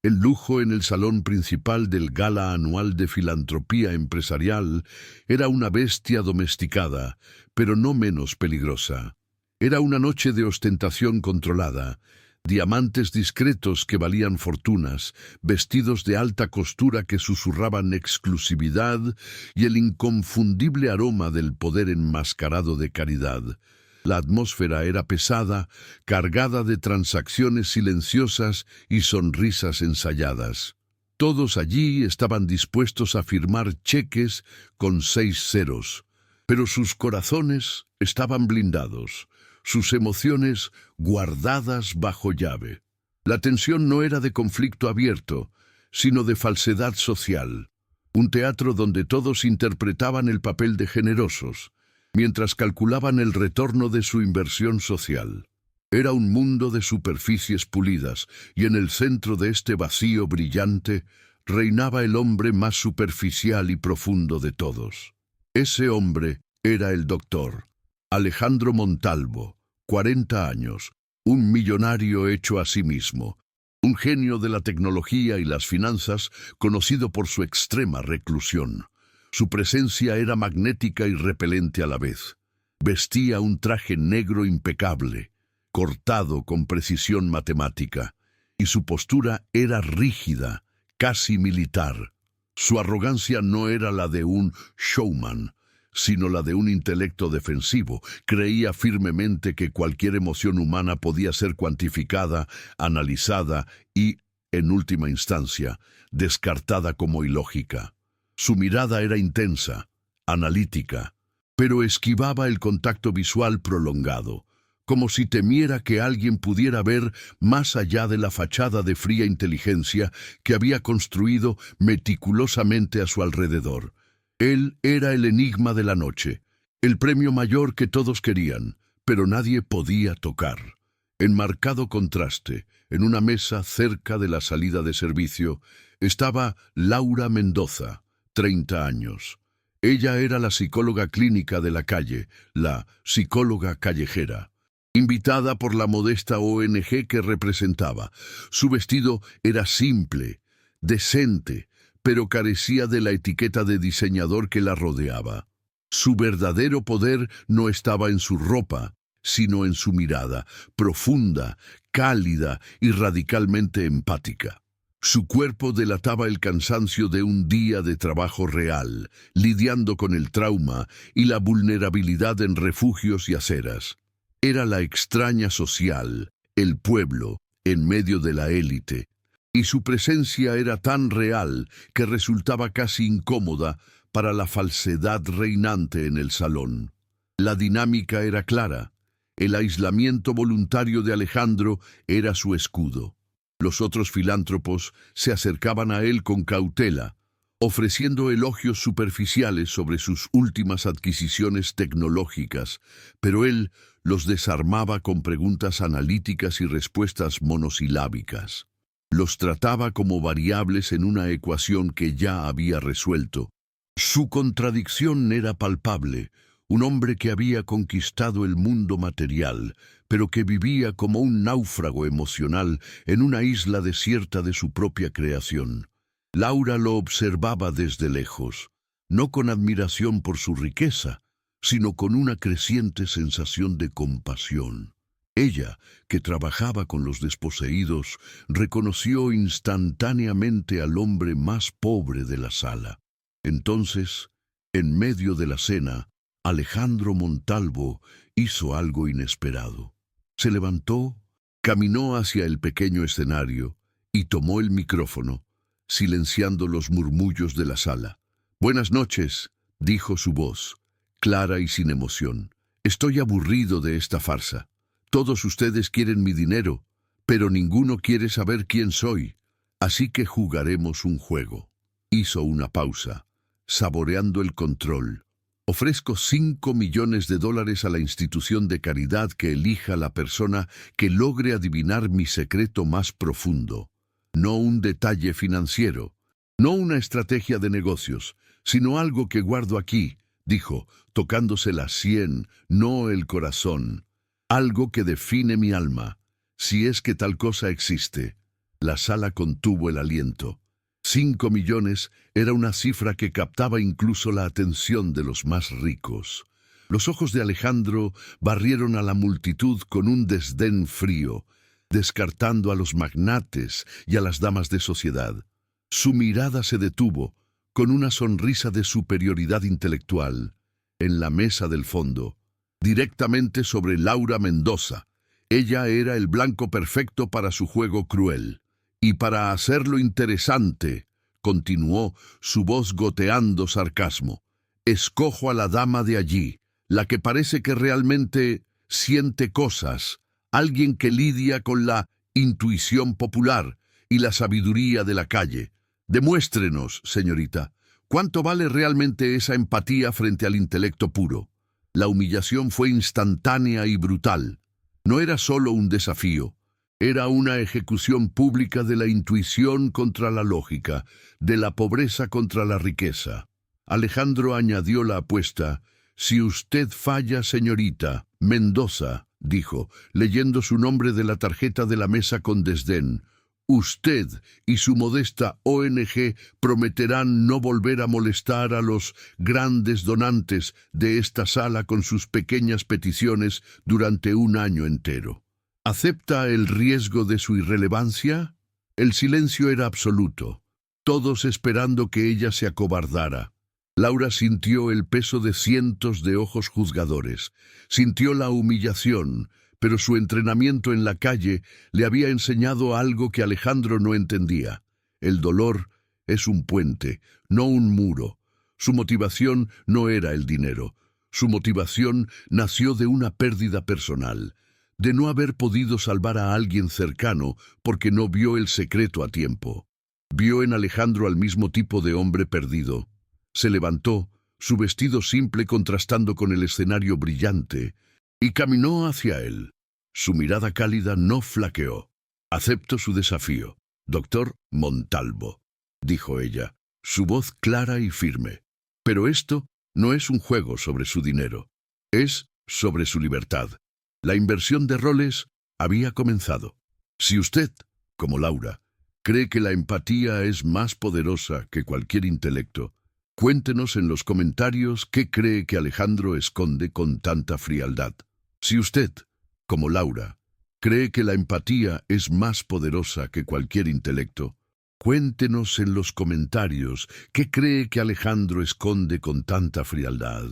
El lujo en el salón principal del Gala Anual de Filantropía Empresarial era una bestia domesticada, pero no menos peligrosa. Era una noche de ostentación controlada, diamantes discretos que valían fortunas, vestidos de alta costura que susurraban exclusividad y el inconfundible aroma del poder enmascarado de caridad. La atmósfera era pesada, cargada de transacciones silenciosas y sonrisas ensayadas. Todos allí estaban dispuestos a firmar cheques con 6 ceros, pero sus corazones estaban blindados, sus emociones guardadas bajo llave. La tensión no era de conflicto abierto, sino de falsedad social. Un teatro donde todos interpretaban el papel de generosos, mientras calculaban el retorno de su inversión social. Era un mundo de superficies pulidas, y en el centro de este vacío brillante reinaba el hombre más superficial y profundo de todos. Ese hombre era el doctor Alejandro Montalvo, 40 años, un millonario hecho a sí mismo, un genio de la tecnología y las finanzas, conocido por su extrema reclusión. Su presencia era magnética y repelente a la vez. Vestía un traje negro impecable, cortado con precisión matemática, y su postura era rígida, casi militar. Su arrogancia no era la de un showman, sino la de un intelecto defensivo. Creía firmemente que cualquier emoción humana podía ser cuantificada, analizada y, en última instancia, descartada como ilógica. Su mirada era intensa, analítica, pero esquivaba el contacto visual prolongado, como si temiera que alguien pudiera ver más allá de la fachada de fría inteligencia que había construido meticulosamente a su alrededor. Él era el enigma de la noche, el premio mayor que todos querían, pero nadie podía tocar. En marcado contraste, en una mesa cerca de la salida de servicio, estaba Laura Mendoza, 30 años. Ella era la psicóloga clínica de la calle, la psicóloga callejera, invitada por la modesta ONG que representaba. Su vestido era simple, decente, pero carecía de la etiqueta de diseñador que la rodeaba. Su verdadero poder no estaba en su ropa, sino en su mirada, profunda, cálida y radicalmente empática. Su cuerpo delataba el cansancio de un día de trabajo real, lidiando con el trauma y la vulnerabilidad en refugios y aceras. Era la extraña social, el pueblo, en medio de la élite, y su presencia era tan real que resultaba casi incómoda para la falsedad reinante en el salón. La dinámica era clara. El aislamiento voluntario de Alejandro era su escudo. Los otros filántropos se acercaban a él con cautela, ofreciendo elogios superficiales sobre sus últimas adquisiciones tecnológicas, pero él los desarmaba con preguntas analíticas y respuestas monosilábicas. Los trataba como variables en una ecuación que ya había resuelto. Su contradicción era palpable. Un hombre que había conquistado el mundo material, pero que vivía como un náufrago emocional en una isla desierta de su propia creación. Laura lo observaba desde lejos, no con admiración por su riqueza, sino con una creciente sensación de compasión. Ella, que trabajaba con los desposeídos, reconoció instantáneamente al hombre más pobre de la sala. Entonces, en medio de la cena, Alejandro Montalvo hizo algo inesperado. Se levantó, caminó hacia el pequeño escenario y tomó el micrófono, silenciando los murmullos de la sala. «Buenas noches», dijo su voz, clara y sin emoción. «Estoy aburrido de esta farsa. Todos ustedes quieren mi dinero, pero ninguno quiere saber quién soy. Así que jugaremos un juego». Hizo una pausa, saboreando el control. «Ofrezco $5 millones a la institución de caridad que elija la persona que logre adivinar mi secreto más profundo. No un detalle financiero, no una estrategia de negocios, sino algo que guardo aquí», dijo, tocándose la sien, no el corazón. «Algo que define mi alma, si es que tal cosa existe». La sala contuvo el aliento. 5 millones era una cifra que captaba incluso la atención de los más ricos. Los ojos de Alejandro barrieron a la multitud con un desdén frío, descartando a los magnates y a las damas de sociedad. Su mirada se detuvo, con una sonrisa de superioridad intelectual, en la mesa del fondo, directamente sobre Laura Mendoza. Ella era el blanco perfecto para su juego cruel. Y para hacerlo interesante, continuó, su voz goteando sarcasmo, escojo a la dama de allí, la que parece que realmente siente cosas, alguien que lidia con la intuición popular y la sabiduría de la calle. Demuéstrenos, señorita, cuánto vale realmente esa empatía frente al intelecto puro. La humillación fue instantánea y brutal. No era solo un desafío. Era una ejecución pública de la intuición contra la lógica, de la pobreza contra la riqueza. Alejandro añadió la apuesta. Si usted falla, señorita Mendoza, dijo, leyendo su nombre de la tarjeta de la mesa con desdén, usted y su modesta ONG prometerán no volver a molestar a los grandes donantes de esta sala con sus pequeñas peticiones durante un año entero. ¿Acepta el riesgo de su irrelevancia? El silencio era absoluto, todos esperando que ella se acobardara. Laura sintió el peso de cientos de ojos juzgadores, sintió la humillación, pero su entrenamiento en la calle le había enseñado algo que Alejandro no entendía. El dolor es un puente, no un muro. Su motivación no era el dinero, su motivación nació de una pérdida personal, de no haber podido salvar a alguien cercano porque no vio el secreto a tiempo. Vio en Alejandro al mismo tipo de hombre perdido. Se levantó, su vestido simple contrastando con el escenario brillante, y caminó hacia él. Su mirada cálida no flaqueó. Acepto su desafío, doctor Montalvo, dijo ella, su voz clara y firme. Pero esto no es un juego sobre su dinero, es sobre su libertad. La inversión de roles había comenzado. Si usted, como Laura, cree que la empatía es más poderosa que cualquier intelecto, cuéntenos en los comentarios qué cree que Alejandro esconde con tanta frialdad. Si usted, como Laura, cree que la empatía es más poderosa que cualquier intelecto, cuéntenos en los comentarios qué cree que Alejandro esconde con tanta frialdad.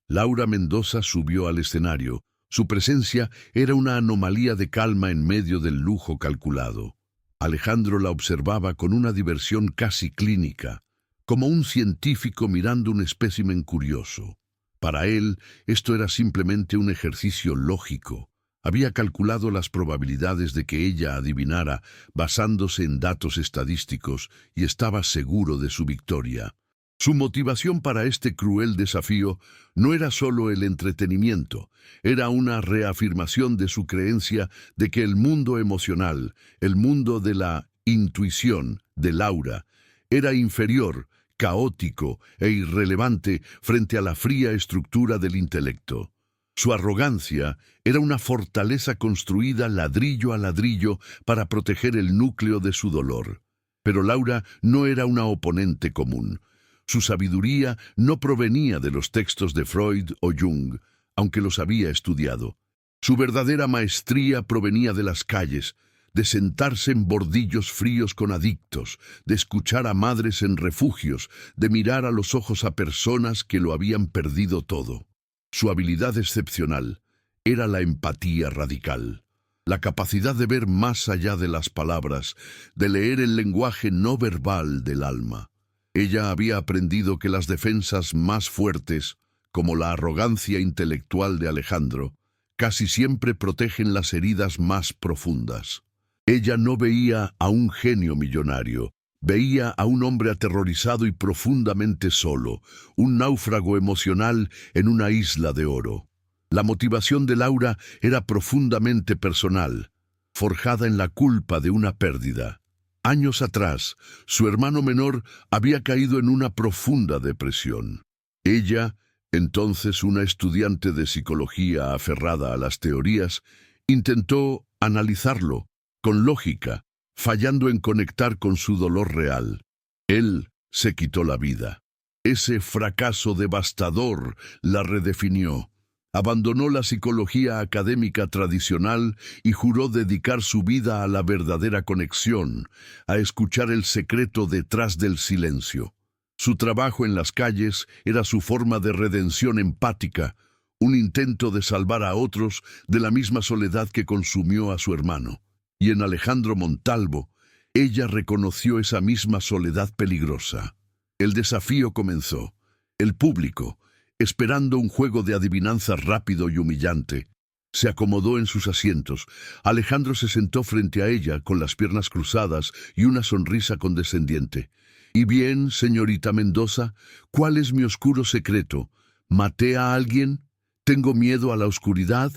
Laura Mendoza subió al escenario. Su presencia era una anomalía de calma en medio del lujo calculado. Alejandro la observaba con una diversión casi clínica, como un científico mirando un espécimen curioso. Para él, esto era simplemente un ejercicio lógico. Había calculado las probabilidades de que ella adivinara basándose en datos estadísticos y estaba seguro de su victoria. Su motivación para este cruel desafío no era solo el entretenimiento, era una reafirmación de su creencia de que el mundo emocional, el mundo de la intuición de Laura, era inferior, caótico e irrelevante frente a la fría estructura del intelecto. Su arrogancia era una fortaleza construida ladrillo a ladrillo para proteger el núcleo de su dolor. Pero Laura no era una oponente común. Su sabiduría no provenía de los textos de Freud o Jung, aunque los había estudiado. Su verdadera maestría provenía de las calles, de sentarse en bordillos fríos con adictos, de escuchar a madres en refugios, de mirar a los ojos a personas que lo habían perdido todo. Su habilidad excepcional era la empatía radical, la capacidad de ver más allá de las palabras, de leer el lenguaje no verbal del alma. Ella había aprendido que las defensas más fuertes, como la arrogancia intelectual de Alejandro, casi siempre protegen las heridas más profundas. Ella no veía a un genio millonario, veía a un hombre aterrorizado y profundamente solo, un náufrago emocional en una isla de oro. La motivación de Laura era profundamente personal, forjada en la culpa de una pérdida. Años atrás, su hermano menor había caído en una profunda depresión. Ella, entonces una estudiante de psicología aferrada a las teorías, intentó analizarlo con lógica, fallando en conectar con su dolor real. Él se quitó la vida. Ese fracaso devastador la redefinió. Abandonó la psicología académica tradicional y juró dedicar su vida a la verdadera conexión, a escuchar el secreto detrás del silencio. Su trabajo en las calles era su forma de redención empática, un intento de salvar a otros de la misma soledad que consumió a su hermano. Y en Alejandro Montalvo, ella reconoció esa misma soledad peligrosa. El desafío comenzó. El público, esperando un juego de adivinanza rápido y humillante, se acomodó en sus asientos. Alejandro se sentó frente a ella con las piernas cruzadas y una sonrisa condescendiente. «¿Y bien, señorita Mendoza, cuál es mi oscuro secreto? ¿Maté a alguien? ¿Tengo miedo a la oscuridad?»,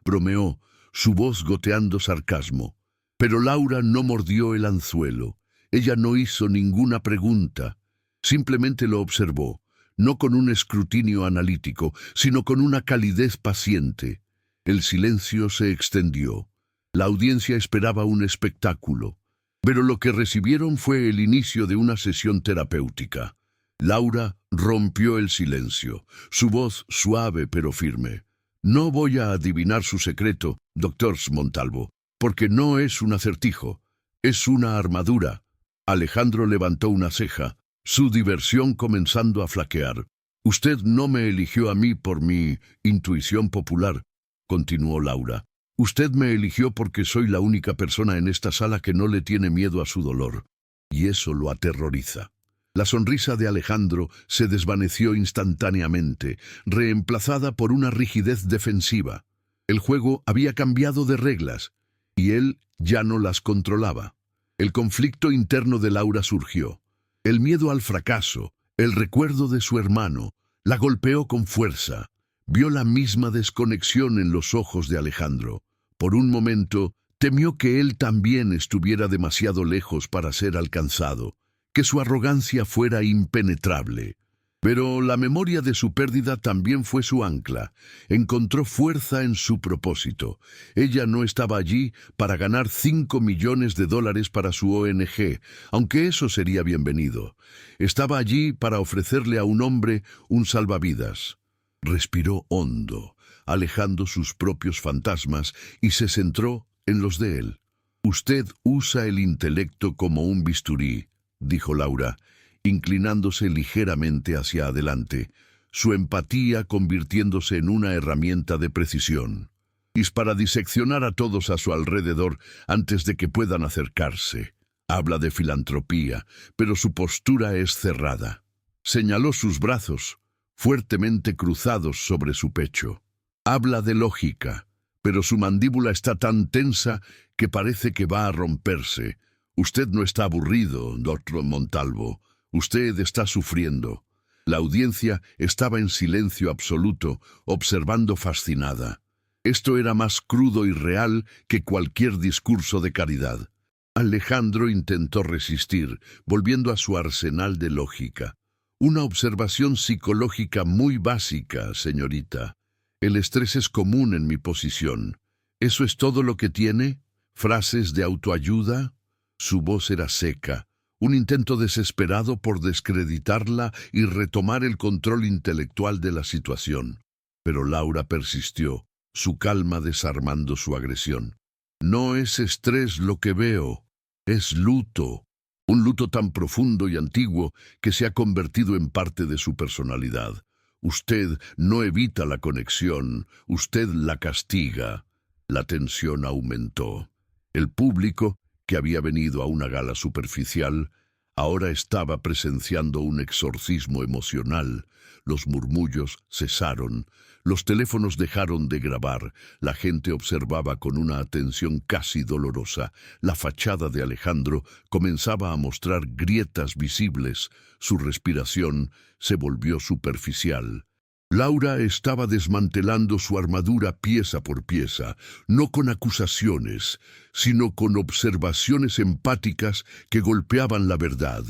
bromeó, su voz goteando sarcasmo. Pero Laura no mordió el anzuelo. Ella no hizo ninguna pregunta. Simplemente lo observó, no con un escrutinio analítico, sino con una calidez paciente. El silencio se extendió. La audiencia esperaba un espectáculo, pero lo que recibieron fue el inicio de una sesión terapéutica. Laura rompió el silencio, su voz suave pero firme. «No voy a adivinar su secreto, doctor Montalvo, porque no es un acertijo, es una armadura». Alejandro levantó una ceja, su diversión comenzando a flaquear. «Usted no me eligió a mí por mi intuición popular», continuó Laura. «Usted me eligió porque soy la única persona en esta sala que no le tiene miedo a su dolor. Y eso lo aterroriza». La sonrisa de Alejandro se desvaneció instantáneamente, reemplazada por una rigidez defensiva. El juego había cambiado de reglas, y él ya no las controlaba. El conflicto interno de Laura surgió. El miedo al fracaso, el recuerdo de su hermano, la golpeó con fuerza. Vio la misma desconexión en los ojos de Alejandro. Por un momento, temió que él también estuviera demasiado lejos para ser alcanzado, que su arrogancia fuera impenetrable. Pero la memoria de su pérdida también fue su ancla. Encontró fuerza en su propósito. Ella no estaba allí para ganar $5 millones para su ONG, aunque eso sería bienvenido. Estaba allí para ofrecerle a un hombre un salvavidas. Respiró hondo, alejando sus propios fantasmas, y se centró en los de él. «Usted usa el intelecto como un bisturí», dijo Laura, inclinándose ligeramente hacia adelante, su empatía convirtiéndose en una herramienta de precisión. «Es para diseccionar a todos a su alrededor antes de que puedan acercarse. Habla de filantropía, pero su postura es cerrada». Señaló sus brazos, fuertemente cruzados sobre su pecho. «Habla de lógica, pero su mandíbula está tan tensa que parece que va a romperse. Usted no está aburrido, doctor Montalvo. Usted está sufriendo». La audiencia estaba en silencio absoluto, observando fascinada. Esto era más crudo y real que cualquier discurso de caridad. Alejandro intentó resistir, volviendo a su arsenal de lógica. «Una observación psicológica muy básica, señorita. El estrés es común en mi posición. ¿Eso es todo lo que tiene? ¿Frases de autoayuda?». Su voz era seca, un intento desesperado por descreditarla y retomar el control intelectual de la situación. Pero Laura persistió, su calma desarmando su agresión. «No es estrés lo que veo, es luto. Un luto tan profundo y antiguo que se ha convertido en parte de su personalidad. Usted no evita la conexión, usted la castiga». La tensión aumentó. El público, que había venido a una gala superficial, ahora estaba presenciando un exorcismo emocional. Los murmullos cesaron, los teléfonos dejaron de grabar, la gente observaba con una atención casi dolorosa. La fachada de Alejandro comenzaba a mostrar grietas visibles, su respiración se volvió superficial. Laura estaba desmantelando su armadura pieza por pieza, no con acusaciones, sino con observaciones empáticas que golpeaban la verdad.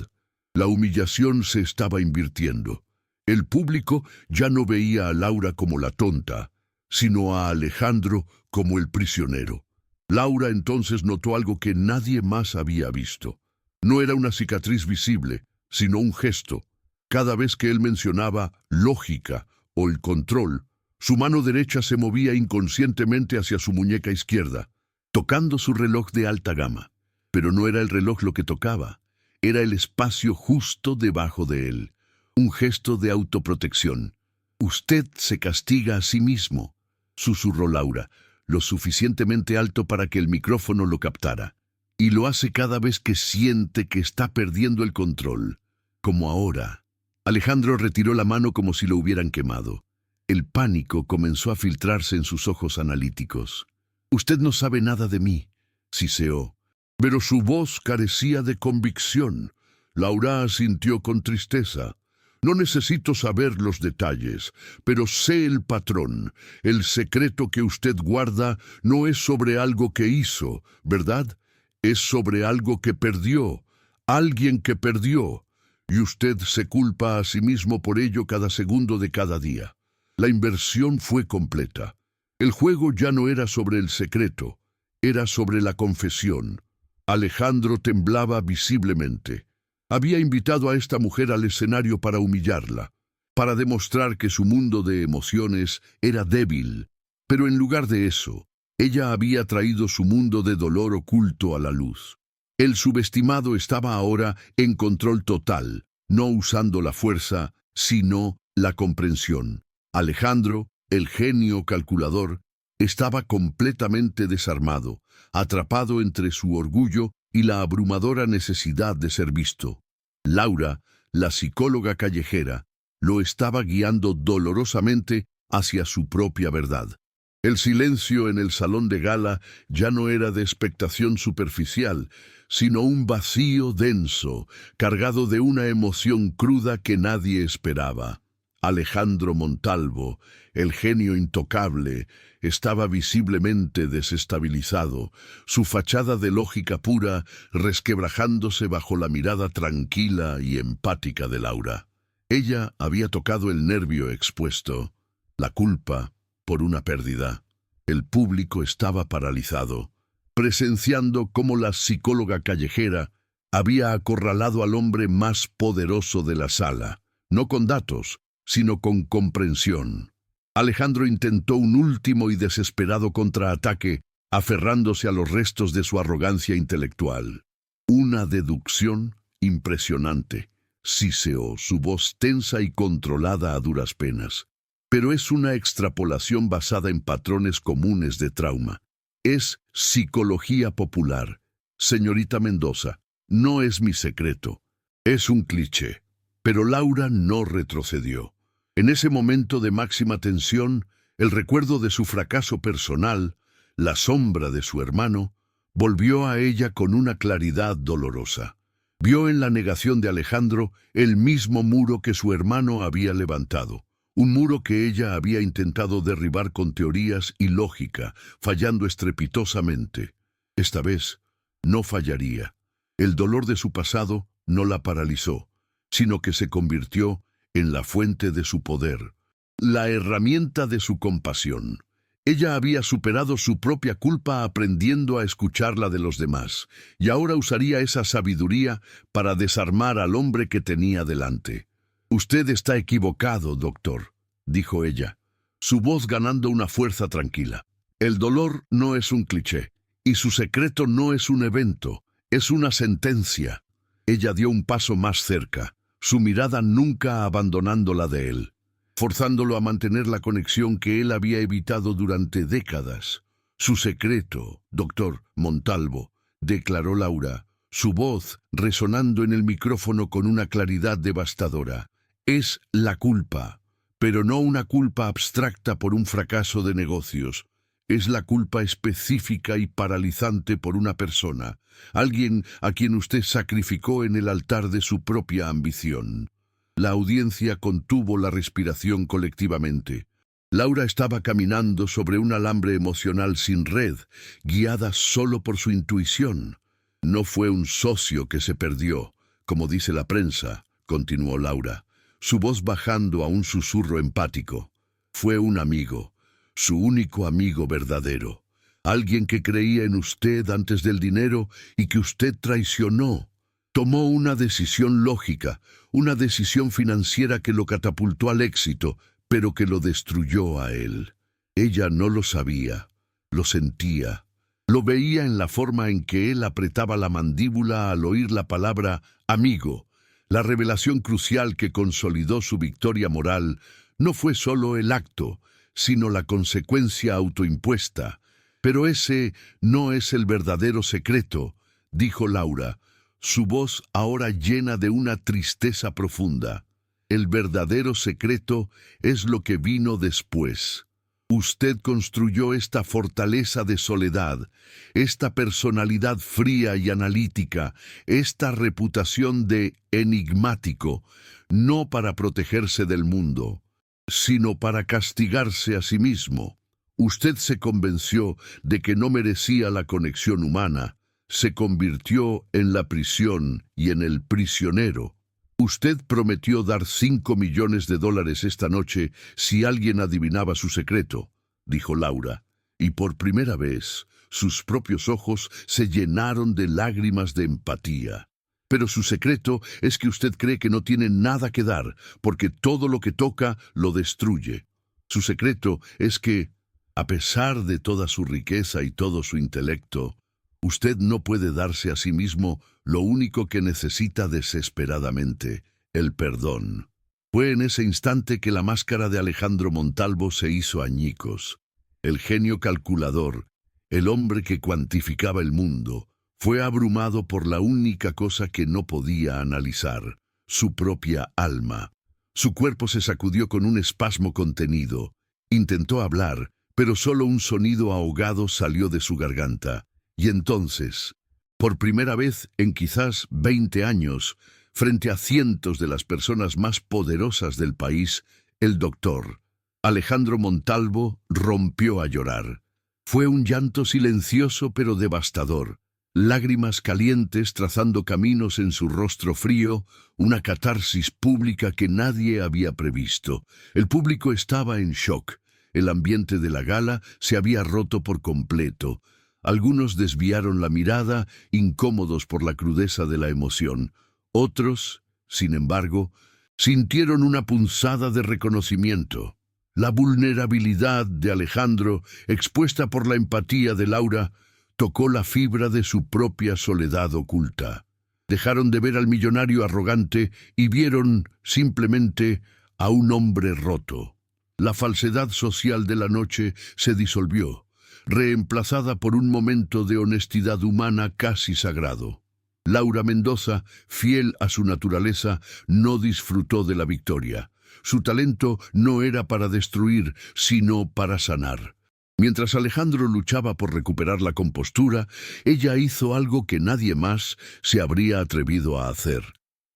La humillación se estaba invirtiendo. El público ya no veía a Laura como la tonta, sino a Alejandro como el prisionero. Laura entonces notó algo que nadie más había visto. No era una cicatriz visible, sino un gesto. Cada vez que él mencionaba lógica o el control, su mano derecha se movía inconscientemente hacia su muñeca izquierda, tocando su reloj de alta gama. Pero no era el reloj lo que tocaba, era el espacio justo debajo de él. Un gesto de autoprotección. «Usted se castiga a sí mismo», susurró Laura, lo suficientemente alto para que el micrófono lo captara. «Y lo hace cada vez que siente que está perdiendo el control, como ahora». Alejandro retiró la mano como si lo hubieran quemado. El pánico comenzó a filtrarse en sus ojos analíticos. «Usted no sabe nada de mí», siseó. Pero su voz carecía de convicción. Laura asintió con tristeza. «No necesito saber los detalles, pero sé el patrón. El secreto que usted guarda no es sobre algo que hizo, ¿verdad? Es sobre algo que perdió, alguien que perdió. Y usted se culpa a sí mismo por ello cada segundo de cada día». La inversión fue completa. El juego ya no era sobre el secreto, era sobre la confesión. Alejandro temblaba visiblemente. Había invitado a esta mujer al escenario para humillarla, para demostrar que su mundo de emociones era débil. Pero en lugar de eso, ella había traído su mundo de dolor oculto a la luz. El subestimado estaba ahora en control total, no usando la fuerza, sino la comprensión. Alejandro, el genio calculador, estaba completamente desarmado, atrapado entre su orgullo y la abrumadora necesidad de ser visto. Laura, la psicóloga callejera, lo estaba guiando dolorosamente hacia su propia verdad. El silencio en el salón de gala ya no era de expectación superficial, sino un vacío denso, cargado de una emoción cruda que nadie esperaba. Alejandro Montalvo, el genio intocable, estaba visiblemente desestabilizado, su fachada de lógica pura resquebrajándose bajo la mirada tranquila y empática de Laura. Ella había tocado el nervio expuesto, la culpa por una pérdida. El público estaba paralizado, presenciando cómo la psicóloga callejera había acorralado al hombre más poderoso de la sala, no con datos, sino con comprensión. Alejandro intentó un último y desesperado contraataque, aferrándose a los restos de su arrogancia intelectual. Una deducción impresionante, siseó, su voz tensa y controlada a duras penas. Pero es una extrapolación basada en patrones comunes de trauma. Es psicología popular. Señorita Mendoza, no es mi secreto. Es un cliché. Pero Laura no retrocedió. En ese momento de máxima tensión, el recuerdo de su fracaso personal, la sombra de su hermano, volvió a ella con una claridad dolorosa. Vio en la negación de Alejandro el mismo muro que su hermano había levantado, un muro que ella había intentado derribar con teorías y lógica, fallando estrepitosamente. Esta vez no fallaría. El dolor de su pasado no la paralizó, sino que se convirtió en la fuente de su poder, la herramienta de su compasión. Ella había superado su propia culpa aprendiendo a escuchar la de los demás, y ahora usaría esa sabiduría para desarmar al hombre que tenía delante. «Usted está equivocado, doctor», dijo ella, su voz ganando una fuerza tranquila. «El dolor no es un cliché, y su secreto no es un evento, es una sentencia». Ella dio un paso más cerca, su mirada nunca abandonando la de él, forzándolo a mantener la conexión que él había evitado durante décadas. «Su secreto, doctor Montalvo», declaró Laura, su voz resonando en el micrófono con una claridad devastadora, «es la culpa, pero no una culpa abstracta por un fracaso de negocios. Es la culpa específica y paralizante por una persona, alguien a quien usted sacrificó en el altar de su propia ambición». La audiencia contuvo la respiración colectivamente. Laura estaba caminando sobre un alambre emocional sin red, guiada solo por su intuición. «No fue un socio que se perdió, como dice la prensa», continuó Laura, su voz bajando a un susurro empático. «Fue un amigo, su único amigo verdadero. alguien que creía en usted antes del dinero y que usted traicionó. Tomó una decisión lógica, una decisión financiera que lo catapultó al éxito, pero que lo destruyó a él. Ella no lo sabía, lo sentía. Lo veía en la forma en que él apretaba la mandíbula al oír la palabra amigo. La revelación crucial que consolidó su victoria moral no fue solo el acto, sino la consecuencia autoimpuesta. Pero ese no es el verdadero secreto, dijo Laura, su voz ahora llena de una tristeza profunda. El verdadero secreto es lo que vino después. Usted construyó esta fortaleza de soledad, esta personalidad fría y analítica, esta reputación de enigmático, no para protegerse del mundo, sino para castigarse a sí mismo. Usted se convenció de que no merecía la conexión humana, se convirtió en la prisión y en el prisionero. Usted prometió dar $5 millones esta noche si alguien adivinaba su secreto, dijo Laura, y por primera vez sus propios ojos se llenaron de lágrimas de empatía. Pero su secreto es que usted cree que no tiene nada que dar, porque todo lo que toca lo destruye. Su secreto es que, a pesar de toda su riqueza y todo su intelecto, usted no puede darse a sí mismo lo único que necesita desesperadamente, el perdón. Fue en ese instante que la máscara de Alejandro Montalvo se hizo añicos. El genio calculador, el hombre que cuantificaba el mundo, fue abrumado por la única cosa que no podía analizar, su propia alma. Su cuerpo se sacudió con un espasmo contenido. Intentó hablar, pero solo un sonido ahogado salió de su garganta. Y entonces, por primera vez en quizás 20 años, frente a cientos de las personas más poderosas del país, el doctor Alejandro Montalvo rompió a llorar. Fue un llanto silencioso pero devastador, lágrimas calientes trazando caminos en su rostro frío, una catarsis pública que nadie había previsto. El público estaba en shock. El ambiente de la gala se había roto por completo. Algunos desviaron la mirada, incómodos por la crudeza de la emoción. Otros, sin embargo, sintieron una punzada de reconocimiento. La vulnerabilidad de Alejandro, expuesta por la empatía de Laura, tocó la fibra de su propia soledad oculta. Dejaron de ver al millonario arrogante y vieron, simplemente, a un hombre roto. La falsedad social de la noche se disolvió, reemplazada por un momento de honestidad humana casi sagrado. Laura Mendoza, fiel a su naturaleza, no disfrutó de la victoria. Su talento no era para destruir, sino para sanar. Mientras Alejandro luchaba por recuperar la compostura, ella hizo algo que nadie más se habría atrevido a hacer.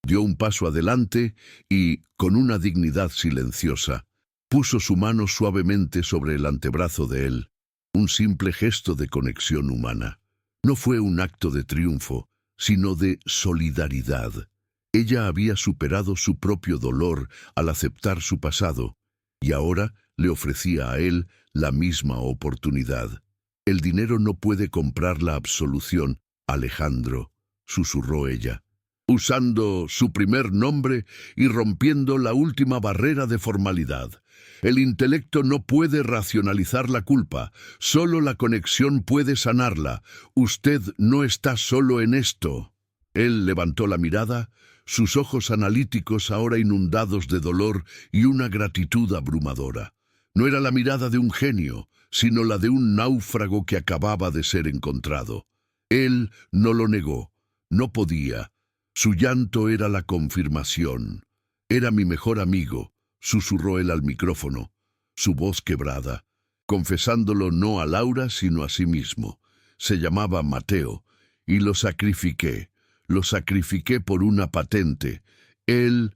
Dio un paso adelante y, con una dignidad silenciosa, puso su mano suavemente sobre el antebrazo de él. Un simple gesto de conexión humana. No fue un acto de triunfo, sino de solidaridad. Ella había superado su propio dolor al aceptar su pasado, y ahora le ofrecía a él la misma oportunidad. El dinero no puede comprar la absolución, Alejandro, susurró ella, usando su primer nombre y rompiendo la última barrera de formalidad. El intelecto no puede racionalizar la culpa, solo la conexión puede sanarla. Usted no está solo en esto. Él levantó la mirada, sus ojos analíticos ahora inundados de dolor y una gratitud abrumadora. No era la mirada de un genio, sino la de un náufrago que acababa de ser encontrado. Él no lo negó, no podía. Su llanto era la confirmación. Era mi mejor amigo, susurró él al micrófono, su voz quebrada, confesándolo no a Laura sino a sí mismo. Se llamaba Mateo, y lo sacrifiqué por una patente. Él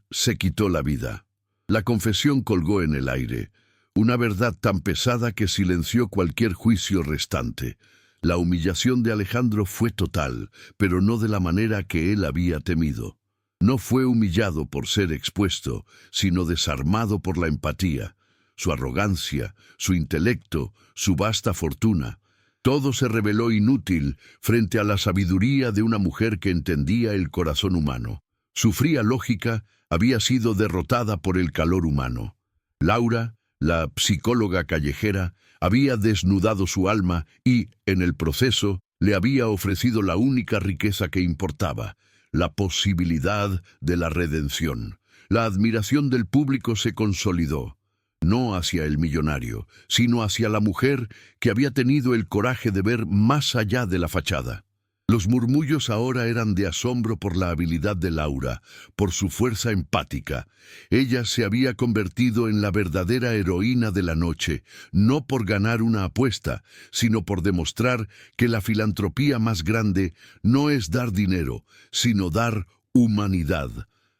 se quitó la vida. La confesión colgó en el aire, una verdad tan pesada que silenció cualquier juicio restante. La humillación de Alejandro fue total, pero no de la manera que él había temido. No fue humillado por ser expuesto, sino desarmado por la empatía. su arrogancia, su intelecto, su vasta fortuna. Todo se reveló inútil frente a la sabiduría de una mujer que entendía el corazón humano. Su fría lógica había sido derrotada por el calor humano. Laura, la psicóloga callejera, había desnudado su alma y, en el proceso, le había ofrecido la única riqueza que importaba, la posibilidad de la redención. La admiración del público se consolidó, no hacia el millonario, sino hacia la mujer que había tenido el coraje de ver más allá de la fachada. Los murmullos ahora eran de asombro por la habilidad de Laura, por su fuerza empática. Ella se había convertido en la verdadera heroína de la noche, no por ganar una apuesta, sino por demostrar que la filantropía más grande no es dar dinero, sino dar humanidad.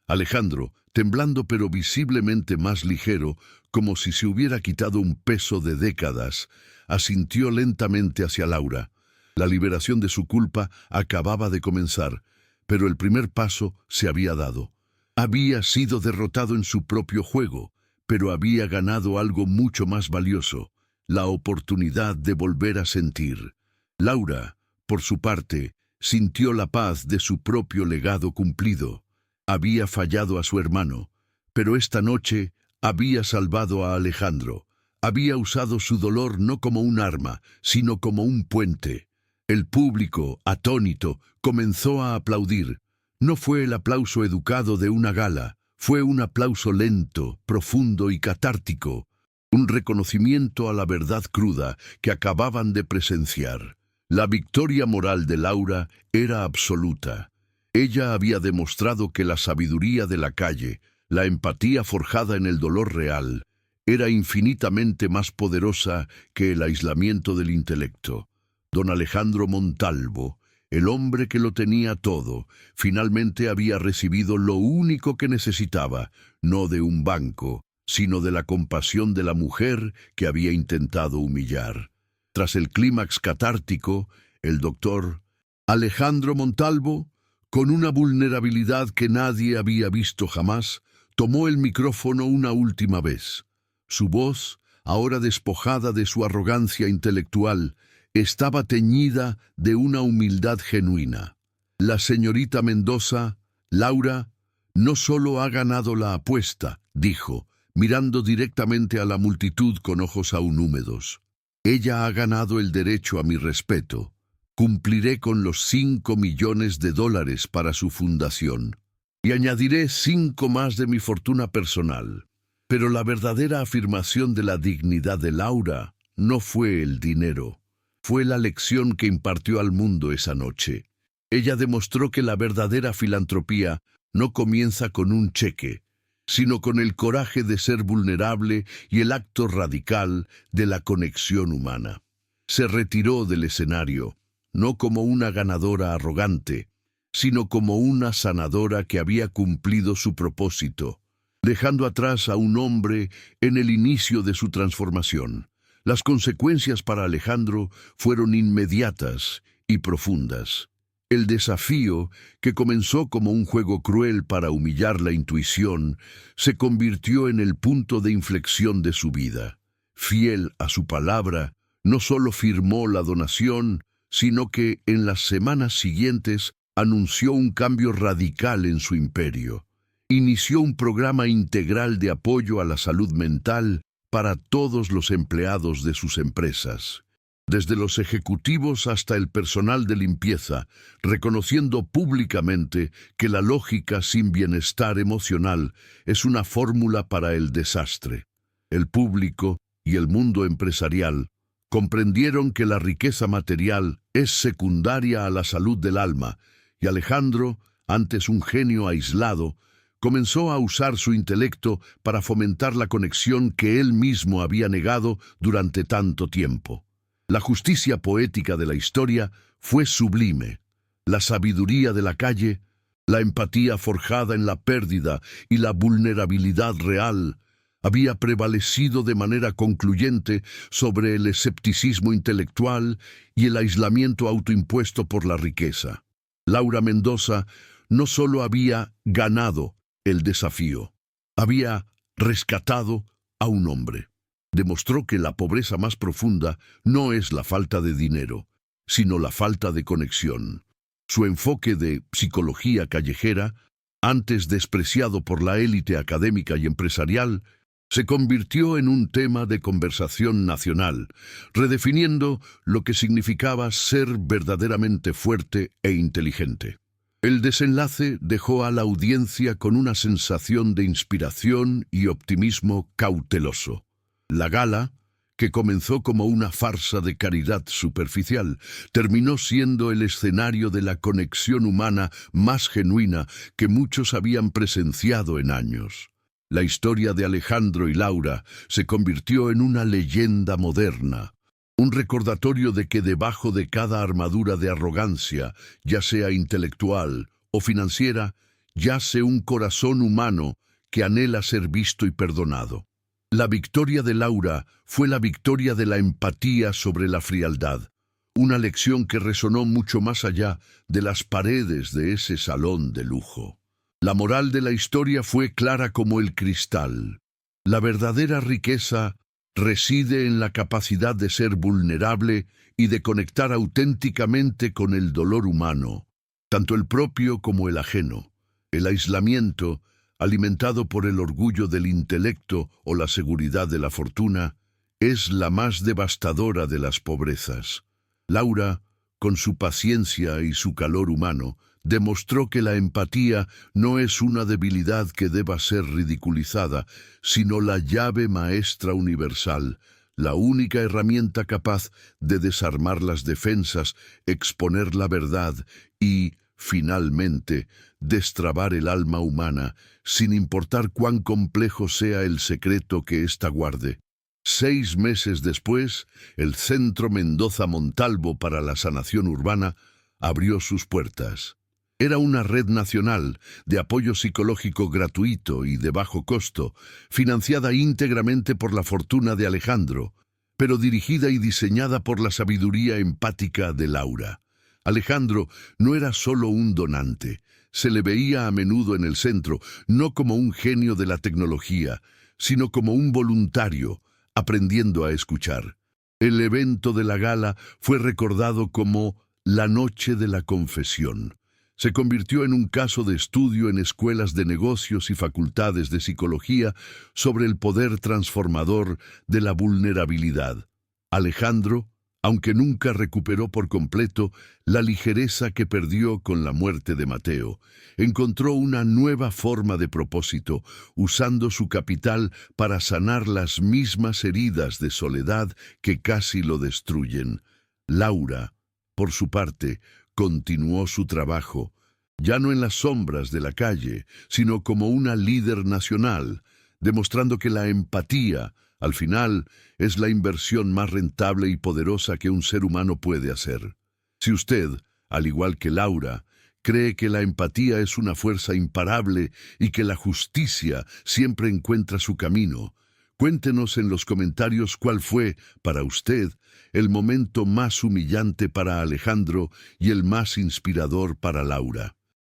Alejandro, temblando pero visiblemente más ligero, como si se hubiera quitado un peso de décadas, asintió lentamente hacia Laura. La liberación de su culpa acababa de comenzar, pero el primer paso se había dado. Había sido derrotado en su propio juego, pero había ganado algo mucho más valioso, la oportunidad de volver a sentir. Laura, por su parte, sintió la paz de su propio legado cumplido. Había fallado a su hermano, pero esta noche había salvado a Alejandro. Había usado su dolor no como un arma, sino como un puente. El público, atónito, comenzó a aplaudir. No fue el aplauso educado de una gala, fue un aplauso lento, profundo y catártico, un reconocimiento a la verdad cruda que acababan de presenciar. La victoria moral de Laura era absoluta. Ella había demostrado que la sabiduría de la calle, la empatía forjada en el dolor real, era infinitamente más poderosa que el aislamiento del intelecto. Don Alejandro Montalvo, el hombre que lo tenía todo, finalmente había recibido lo único que necesitaba, no de un banco, sino de la compasión de la mujer que había intentado humillar. Tras el clímax catártico, el doctor Alejandro Montalvo, con una vulnerabilidad que nadie había visto jamás, tomó el micrófono una última vez. Su voz, ahora despojada de su arrogancia intelectual, estaba teñida de una humildad genuina. La señorita Mendoza, Laura, no solo ha ganado la apuesta, dijo, mirando directamente a la multitud con ojos aún húmedos. Ella ha ganado el derecho a mi respeto. Cumpliré con los $5 millones para su fundación. Y añadiré 5 más de mi fortuna personal. Pero la verdadera afirmación de la dignidad de Laura no fue el dinero. Fue la lección que impartió al mundo esa noche. Ella demostró que la verdadera filantropía no comienza con un cheque, sino con el coraje de ser vulnerable y el acto radical de la conexión humana. Se retiró del escenario, no como una ganadora arrogante, sino como una sanadora que había cumplido su propósito, dejando atrás a un hombre en el inicio de su transformación. Las consecuencias para Alejandro fueron inmediatas y profundas. El desafío, que comenzó como un juego cruel para humillar la intuición, se convirtió en el punto de inflexión de su vida. Fiel a su palabra, no solo firmó la donación, sino que en las semanas siguientes anunció un cambio radical en su imperio. Inició un programa integral de apoyo a la salud mental para todos los empleados de sus empresas, desde los ejecutivos hasta el personal de limpieza, reconociendo públicamente que la lógica sin bienestar emocional es una fórmula para el desastre. El público y el mundo empresarial comprendieron que la riqueza material es secundaria a la salud del alma, y Alejandro, antes un genio aislado, comenzó a usar su intelecto para fomentar la conexión que él mismo había negado durante tanto tiempo. La justicia poética de la historia fue sublime. La sabiduría de la calle, la empatía forjada en la pérdida y la vulnerabilidad real había prevalecido de manera concluyente sobre el escepticismo intelectual y el aislamiento autoimpuesto por la riqueza. Laura Mendoza no solo había ganado el desafío, había rescatado a un hombre. Demostró que la pobreza más profunda no es la falta de dinero, sino la falta de conexión. Su enfoque de psicología callejera, antes despreciado por la élite académica y empresarial, se convirtió en un tema de conversación nacional, redefiniendo lo que significaba ser verdaderamente fuerte e inteligente. El desenlace dejó a la audiencia con una sensación de inspiración y optimismo cauteloso. La gala, que comenzó como una farsa de caridad superficial, terminó siendo el escenario de la conexión humana más genuina que muchos habían presenciado en años. La historia de Alejandro y Laura se convirtió en una leyenda moderna, un recordatorio de que debajo de cada armadura de arrogancia, ya sea intelectual o financiera, yace un corazón humano que anhela ser visto y perdonado. La victoria de Laura fue la victoria de la empatía sobre la frialdad, una lección que resonó mucho más allá de las paredes de ese salón de lujo. La moral de la historia fue clara como el cristal. La verdadera riqueza reside en la capacidad de ser vulnerable y de conectar auténticamente con el dolor humano, tanto el propio como el ajeno. El aislamiento, alimentado por el orgullo del intelecto o la seguridad de la fortuna, es la más devastadora de las pobrezas. Laura, con su paciencia y su calor humano, demostró que la empatía no es una debilidad que deba ser ridiculizada, sino la llave maestra universal, la única herramienta capaz de desarmar las defensas, exponer la verdad y, finalmente, destrabar el alma humana, sin importar cuán complejo sea el secreto que ésta guarde. 6 meses después, el Centro Mendoza Montalvo para la Sanación Urbana abrió sus puertas. Era una red nacional de apoyo psicológico gratuito y de bajo costo, financiada íntegramente por la fortuna de Alejandro, pero dirigida y diseñada por la sabiduría empática de Laura. Alejandro no era solo un donante, se le veía a menudo en el centro, no como un genio de la tecnología, sino como un voluntario, aprendiendo a escuchar. El evento de la gala fue recordado como la Noche de la Confesión. Se convirtió en un caso de estudio en escuelas de negocios y facultades de psicología sobre el poder transformador de la vulnerabilidad. Alejandro, aunque nunca recuperó por completo la ligereza que perdió con la muerte de Mateo, encontró una nueva forma de propósito, usando su capital para sanar las mismas heridas de soledad que casi lo destruyen. Laura, por su parte, continuó su trabajo, ya no en las sombras de la calle, sino como una líder nacional, demostrando que la empatía, al final, es la inversión más rentable y poderosa que un ser humano puede hacer. Si usted, al igual que Laura, cree que la empatía es una fuerza imparable y que la justicia siempre encuentra su camino, cuéntenos en los comentarios cuál fue, para usted, el momento más humillante para Alejandro y el más inspirador para Laura.